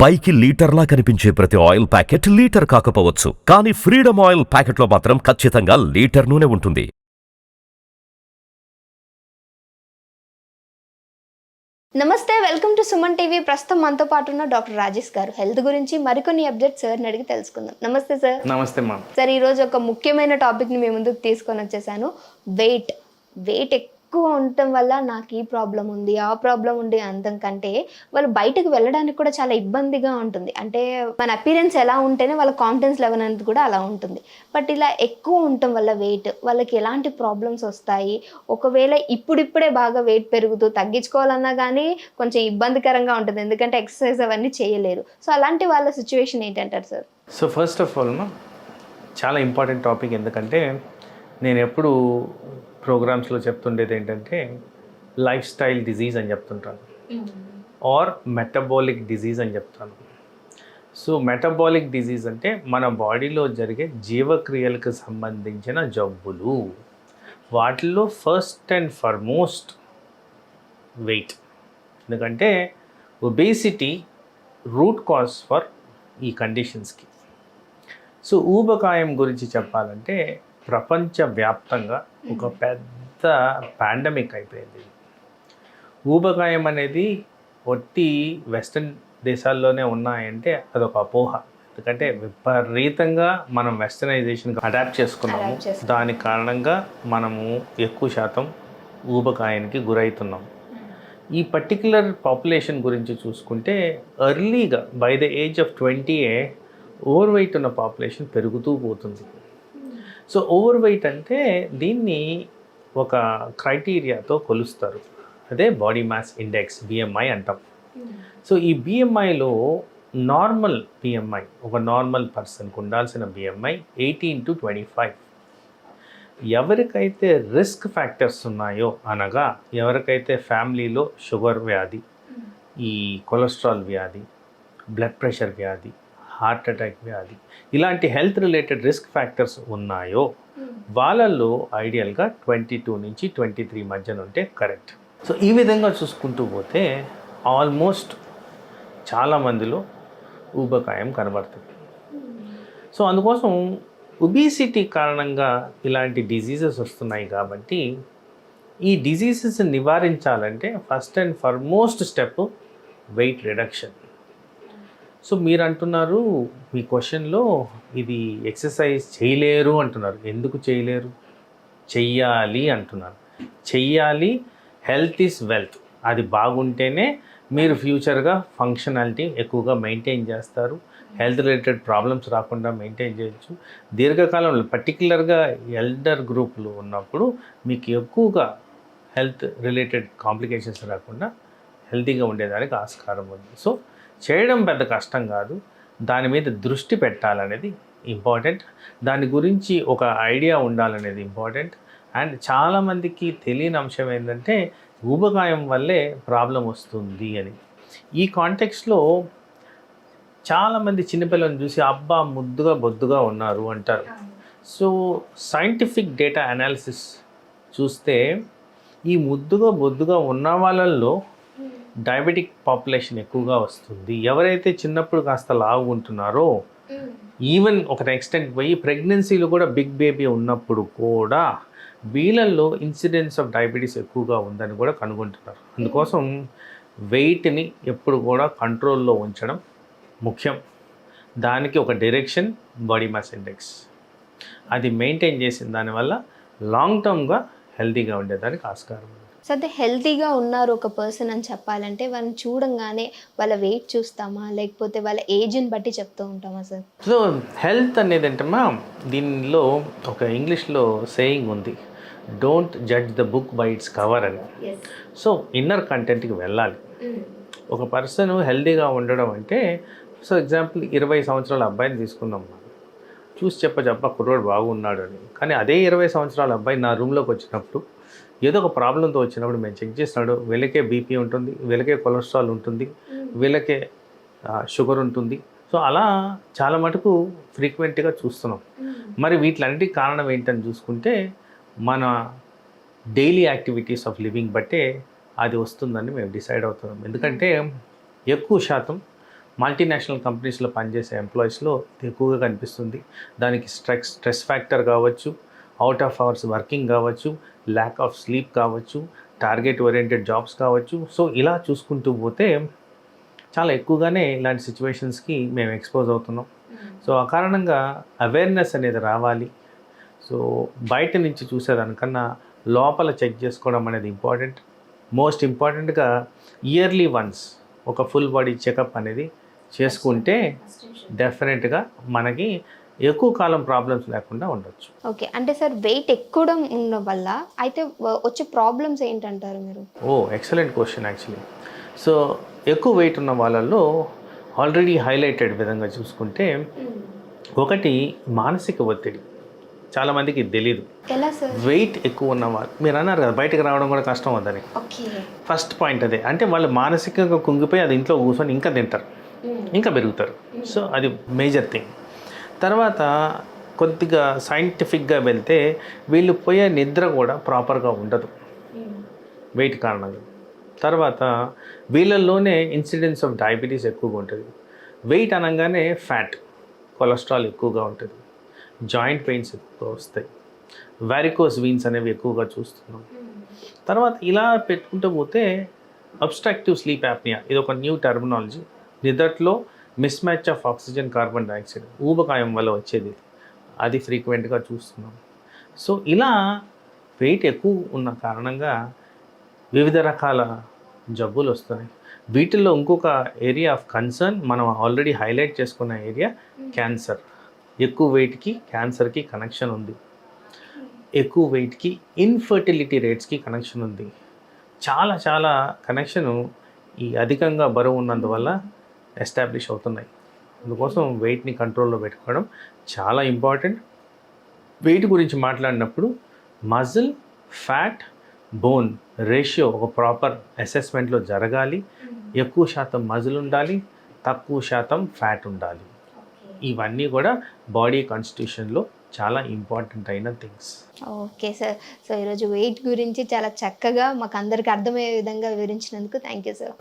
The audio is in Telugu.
పైకి లీటర్లా కనిపించే ప్రతి ఆయిల్ ప్యాకెట్ లీటర్ కాకపోవచ్చు, కానీ ఫ్రీడమ్ ఆయిల్ ప్యాకెట్లో మాత్రం ఖచ్చితంగా లీటర్ నూనె ఉంటుంది. నమస్తే, వెల్కమ్ టు సుమన్ టీవీ. ప్రస్తుతం మనతో పాటు ఉన్న డాక్టర్ రాజేష్ గారు హెల్త్ గురించి మరికొన్ని అప్డేట్స్ సార్ని అడిగి తెలుసుకుందాం. నమస్తే సార్. నమస్తే మా సార్, ఈరోజు ఒక ముఖ్యమైన టాపిక్ని మీ ముందుకు తీసుకొని వచ్చేసాను. వెయిట్ ఎక్కువ ఉండటం వల్ల నాకు ఈ ప్రాబ్లం ఉంది, ఆ ప్రాబ్లం ఉంది అందం కంటే వాళ్ళు బయటకు వెళ్ళడానికి కూడా చాలా ఇబ్బందిగా ఉంటుంది. అంటే మన అపీరెన్స్ ఎలా ఉంటేనే వాళ్ళ కాన్ఫిడెన్స్ లెవెల్ అనేది కూడా అలా ఉంటుంది. బట్ ఇలా ఎక్కువ ఉండటం వల్ల వెయిట్ వాళ్ళకి ఎలాంటి ప్రాబ్లమ్స్ వస్తాయి, ఒకవేళ ఇప్పుడిప్పుడే బాగా వెయిట్ పెరుగుతూ తగ్గించుకోవాలన్నా కానీ కొంచెం ఇబ్బందికరంగా ఉంటుంది, ఎందుకంటే ఎక్సర్సైజ్ అవన్నీ చేయలేరు. సో అలాంటి వాళ్ళ సిచ్యువేషన్ ఏంటంటారు sir? So first of all చాలా ఇంపార్టెంట్ టాపిక్. ఎందుకంటే నేను ఎప్పుడు ప్రోగ్రామ్స్లో చెప్తుండేది ఏంటంటే లైఫ్ స్టైల్ డిజీజ్ అని చెప్తుంటాను, ఆర్ మెటబాలిక్ డిజీజ్ అని చెప్తాను. సో మెటబాలిక్ డిజీజ్ అంటే మన బాడీలో జరిగే జీవక్రియలకు సంబంధించిన జబ్బులు. వాటిల్లో ఫస్ట్ అండ్ ఫార్మోస్ట్ వెయిట్. ఎందుకంటే ఒబేసిటీ రూట్ కాజ్ ఫర్ ఈ కండిషన్స్కి. సో ఊబకాయం గురించి చెప్పాలంటే ప్రపంచవ్యాప్తంగా ఒక పెద్ద పాండమిక్ అయిపోయింది. ఊబకాయం అనేది ఒట్టి వెస్ట్రన్ దేశాల్లోనే ఉన్నాయంటే అదొక అపోహ. ఎందుకంటే విపరీతంగా మనం వెస్టర్నైజేషన్కి అడాప్ట్ చేసుకున్నాము. దాని కారణంగా మనము ఎక్కువ శాతం ఊబకాయానికి గురవుతున్నాం. ఈ పర్టిక్యులర్ పాపులేషన్ గురించి చూసుకుంటే ఎర్లీగా by the age of 20 over weight ఉన్న పాపులేషన్ పెరుగుతూ పోతుంది. సో ఓవర్ వెయిట్ అంటే దీన్ని ఒక క్రైటీరియాతో కొలుస్తారు, అదే బాడీ మాస్ ఇండెక్స్, బిఎంఐ అంటాం. సో ఈ బిఎంఐలో నార్మల్ బిఎంఐ, ఒక నార్మల్ పర్సన్కి ఉండాల్సిన బిఎంఐ 18 to 25. ఎవరికైతే రిస్క్ ఫ్యాక్టర్స్ ఉన్నాయో, అనగా ఎవరికైతే ఫ్యామిలీలో షుగర్ వ్యాధి, ఈ కొలెస్ట్రాల్ వ్యాధి, బ్లడ్ ప్రెషర్ వ్యాధి, హార్ట్ అటాక్ వ్యాధి, ఇలాంటి హెల్త్ రిలేటెడ్ రిస్క్ ఫ్యాక్టర్స్ ఉన్నాయో వాళ్ళల్లో ఐడియల్గా 22 నుంచి 23 మధ్యన ఉంటే కరెక్ట్. సో ఈ విధంగా చూసుకుంటూ పోతే ఆల్మోస్ట్ చాలామందిలో ఊబకాయం కనబడుతుంది. సో అందుకోసం ఒబేసిటీ కారణంగా ఇలాంటి డిజీజెస్ వస్తున్నాయి. కాబట్టి ఈ డిజీజెస్ నివారించాలంటే first and foremost step weight reduction. So మీరు అంటున్నారు మీ క్వశ్చన్లో ఇది ఎక్సర్సైజ్ చేయలేరు అంటున్నారు. ఎందుకు చేయలేరు? చెయ్యాలి అంటున్నారు. చెయ్యాలి. Health is wealth. అది బాగుంటేనే మీరు ఫ్యూచర్గా ఫంక్షనాలిటీ ఎక్కువగా మెయింటైన్ చేస్తారు, హెల్త్ రిలేటెడ్ ప్రాబ్లమ్స్ రాకుండా మెయింటైన్ చేయొచ్చు. దీర్ఘకాలంలో పర్టికులర్గా ఎల్డర్ గ్రూపులు ఉన్నప్పుడు మీకు ఎక్కువగా హెల్త్ రిలేటెడ్ కాంప్లికేషన్స్ రాకుండా హెల్తీగా ఉండేదానికి ఆస్కారం ఉంది. సో చేయడం పెద్ద కష్టం కాదు, దాని మీద దృష్టి పెట్టాలనేది ఇంపార్టెంట్. దాని గురించి ఒక ఐడియా ఉండాలనేది ఇంపార్టెంట్. అండ్ చాలామందికి తెలియని అంశం ఏంటంటే ఊబకాయం వల్లే ప్రాబ్లం వస్తుంది అని. ఈ కాంటెక్స్లో చాలామంది చిన్నపిల్లలను చూసి అబ్బా ముద్దుగా బొద్దుగా ఉన్నారు అంటారు. సో సైంటిఫిక్ డేటా అనాలిసిస్ చూస్తే ఈ ముద్దుగా బొద్దుగా ఉన్న వాళ్ళల్లో డయాబెటిక్ పాపులేషన్ ఎక్కువగా వస్తుంది. ఎవరైతే చిన్నప్పుడు కాస్త లావు ఉంటున్నారో, ఈవెన్ ఒక ఎక్స్టెంట్ పోయి ప్రెగ్నెన్సీలో కూడా బిగ్ బేబీ ఉన్నప్పుడు కూడా వీళ్ళల్లో ఇన్సిడెన్స్ ఆఫ్ డయాబెటీస్ ఎక్కువగా ఉందని కూడా కనుగొంటున్నారు. అందుకోసం వెయిట్ని ఎప్పుడు కూడా కంట్రోల్లో ఉంచడం ముఖ్యం. దానికి ఒక డైరెక్షన్ బాడీ మాస్ ఇండెక్స్, అది మెయింటైన్ చేసిన దానివల్ల లాంగ్ టర్మ్గా హెల్తీగా ఉండేదానికి ఆస్కారం ఉంది. సో అయితే హెల్తీగా ఉన్నారు ఒక పర్సన్ అని చెప్పాలంటే వాళ్ళని చూడంగానే వాళ్ళ వెయిట్ చూస్తామా, లేకపోతే వాళ్ళ ఏజ్ని బట్టి చెప్తూ ఉంటామా సార్? సో హెల్త్ అనేది ఏంటమ్మా, దీనిలో ఒక ఇంగ్లీష్లో సేయింగ్ ఉంది, don't judge the book by its cover అని. సో ఇన్నర్ కంటెంట్కి వెళ్ళాలి. ఒక పర్సన్ హెల్తీగా ఉండడం అంటే, సో ఎగ్జాంపుల్ 20 సంవత్సరాల అబ్బాయిని తీసుకుందాం, చూసి చెప్ప కుర్రోడు బాగున్నాడు అని. కానీ అదే 20 సంవత్సరాల అబ్బాయి నా రూమ్లోకి వచ్చినప్పుడు ఏదో ఒక ప్రాబ్లంతో వచ్చినప్పుడు మేము చెక్ చేసినాడు, వీళ్ళకే బీపీ ఉంటుంది, వీళ్ళకే కొలెస్ట్రాల్ ఉంటుంది, వీళ్ళకే షుగర్ ఉంటుంది. సో అలా చాలా మటుకు ఫ్రీక్వెంట్గా చూస్తున్నాం. మరి వీటిలన్నిటికీ కారణం ఏంటని చూసుకుంటే మన డైలీ యాక్టివిటీస్ ఆఫ్ లివింగ్ బట్టే అది వస్తుందని మేము డిసైడ్ అవుతున్నాం. ఎందుకంటే ఎక్కువ శాతం మల్టీనేషనల్ కంపెనీస్లో పనిచేసే ఎంప్లాయీస్లో ఇది ఎక్కువగా కనిపిస్తుంది. దానికి స్ట్రెస్ ఫ్యాక్టర్ కావచ్చు, అవుట్ ఆఫ్ అవర్స్ వర్కింగ్ కావచ్చు, ల్యాక్ ఆఫ్ స్లీప్ కావచ్చు, టార్గెట్ ఓరియంటెడ్ జాబ్స్ కావచ్చు. సో ఇలా చూసుకుంటూ పోతే చాలా ఎక్కువగానే ఇలాంటి సిచ్యువేషన్స్కి మేము ఎక్స్పోజ్ అవుతున్నాం. సో ఆ కారణంగా అవేర్నెస్ అనేది రావాలి. సో బయట నుంచి చూసేదానికన్నా లోపల చెక్ చేసుకోవడం అనేది ఇంపార్టెంట్. మోస్ట్ ఇంపార్టెంట్గా ఇయర్లీ వన్స్ ఒక ఫుల్ బాడీ చెకప్ అనేది చేసుకుంటే డెఫినెట్గా మనకి ఎక్కువ కాలం ప్రాబ్లమ్స్ లేకుండా ఉండొచ్చు. ఓకే, అంటే సార్ వెయిట్ ఎక్కువ ఉండడం వల్ల అయితే వచ్చే ప్రాబ్లమ్స్ ఏంటంటారు మీరు? Excellent question actually. సో ఎక్కువ వెయిట్ ఉన్న వాళ్ళల్లో ఆల్రెడీ హైలైటెడ్ విధంగా చూసుకుంటే ఒకటి మానసిక ఒత్తిడి. చాలామందికి తెలీదు. ఎలా సార్? వెయిట్ ఎక్కువ ఉన్న వాళ్ళు, మీరు అన్నారు కదా బయటకు రావడం కూడా కష్టం అవుతుంది. ఓకే, ఫస్ట్ పాయింట్ అదే. అంటే వాళ్ళు మానసికంగా కుంగిపోయి అది ఇంట్లో కూర్చొని ఇంకా తింటారు, ఇంకా పెరుగుతారు. సో అది మేజర్ థింగ్. తర్వాత కొద్దిగా సైంటిఫిక్గా వెళ్తే వీళ్ళు పోయే నిద్ర కూడా ప్రాపర్గా ఉండదు వెయిట్ కారణంగా. తర్వాత వీళ్ళల్లోనే ఇన్సిడెన్స్ ఆఫ్ డయాబెటీస్ ఎక్కువగా ఉంటుంది. వెయిట్ అనగానే ఫ్యాట్, కొలెస్ట్రాల్ ఎక్కువగా ఉంటుంది, జాయింట్ పెయిన్స్ ఎక్కువగా వస్తాయి, వారికోస్ వీన్స్ అనేవి ఎక్కువగా చూస్తున్నాం. తర్వాత ఇలా పెట్టుకుంటూ పోతే అబ్స్ట్రక్టివ్ స్లీప్ యాప్నియా, ఇది ఒక న్యూ టర్మినాలజీ. నిద్రలో miss match of oxygen carbon dioxide, ఊబకాయం వల్ల వచ్చేది, అది ఫ్రీక్వెంట్గా చూస్తున్నాం. సో ఇలా వెయిట్ ఎక్కువ ఉన్న కారణంగా వివిధ రకాల జబ్బులు వస్తున్నాయి. వీటిల్లో ఇంకొక ఏరియా ఆఫ్ కన్సర్న్ మనం ఆల్రెడీ హైలైట్ చేసుకున్న ఏరియా క్యాన్సర్. ఎక్కువ వెయిట్కి క్యాన్సర్కి కనెక్షన్ ఉంది. ఎక్కువ వెయిట్కి ఇన్ఫర్టిలిటీ రేట్స్కి కనెక్షన్ ఉంది. చాలా చాలా కనెక్షను ఈ అధికంగా బరువు ఉన్నందువల్ల ఎస్టాబ్లిష్ అవుతున్నాయి. అందుకోసం వెయిట్ని కంట్రోల్లో పెట్టుకోవడం చాలా ఇంపార్టెంట్. వెయిట్ గురించి మాట్లాడినప్పుడు మజిల్, ఫ్యాట్, బోన్ రేషియో ఒక ప్రాపర్ అసెస్మెంట్లో జరగాలి. ఎక్కువ శాతం మజిల్ ఉండాలి, తక్కువ శాతం ఫ్యాట్ ఉండాలి. ఇవన్నీ కూడా బాడీ కాన్స్టిట్యూషన్లో చాలా ఇంపార్టెంట్ అయిన థింగ్స్. Okay sir. సో ఈరోజు వెయిట్ గురించి చాలా చక్కగా మాకు అందరికి అర్థమయ్యే విధంగా వివరించినందుకు థ్యాంక్ యూ సార్.